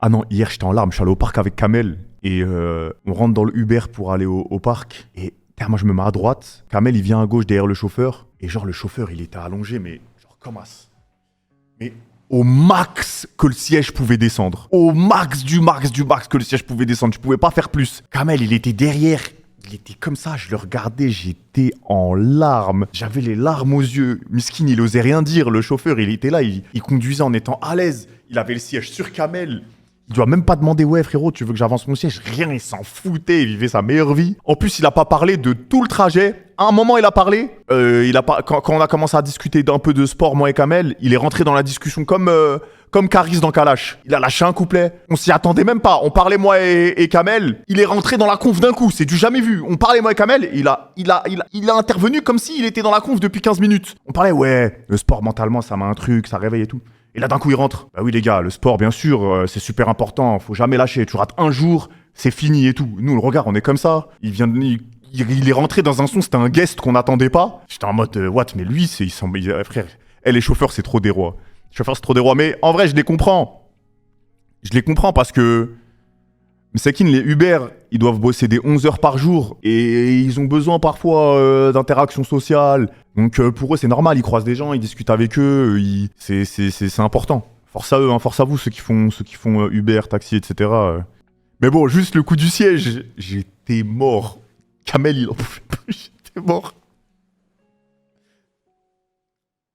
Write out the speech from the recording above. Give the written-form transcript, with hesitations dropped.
Ah non, hier j'étais en larmes, je suis allé au parc avec Kamel et on rentre dans le Uber pour aller au parc et moi je me mets à droite, Kamel il vient à gauche derrière le chauffeur et genre le chauffeur il était allongé mais genre comme as. Mais au max que le siège pouvait descendre. Au max que le siège pouvait descendre, je pouvais pas faire plus. Kamel il était derrière, il était comme ça, je le regardais, j'étais en larmes. J'avais les larmes aux yeux. Miskin, il osait rien dire. Le chauffeur, il était là, il conduisait en étant à l'aise. Il avait le siège sur Kamel. Il doit même pas demander, ouais frérot, tu veux que j'avance mon siège? Rien, il s'en foutait, il vivait sa meilleure vie. En plus, il a pas parlé de tout le trajet. À un moment, il a parlé. Quand on a commencé à discuter d'un peu de sport, moi et Kamel, il est rentré dans la discussion comme Caris dans Kalash. Il a lâché un couplet. On s'y attendait même pas. On parlait moi et Kamel. Il est rentré dans la conf d'un coup. C'est du jamais vu. On parlait moi et Kamel. Il a intervenu comme s'il était dans la conf depuis 15 minutes. On parlait, ouais, le sport mentalement, ça m'a un truc, ça réveille et tout. Et là, d'un coup, il rentre. Bah oui, les gars, le sport, bien sûr, c'est super important. Faut jamais lâcher. Tu rates un jour, c'est fini et tout. Nous, le regard, on est comme ça. Il est rentré dans un son, c'était un guest qu'on n'attendait pas. J'étais en mode, what? Mais lui, frère, les chauffeurs, c'est trop des rois. Les chauffeurs, c'est trop des rois. Mais en vrai, je les comprends. Je les comprends parce que Messakin, les Uber, ils doivent bosser des 11 heures par jour et ils ont besoin parfois d'interactions sociales. Donc pour eux, c'est normal, ils croisent des gens, ils discutent avec eux, c'est important. Force à eux, hein, force à vous, ceux qui font Uber, taxi, etc. Mais bon, juste le coup du siège, j'étais mort. Kamel, il en pouvait plus, j'étais mort.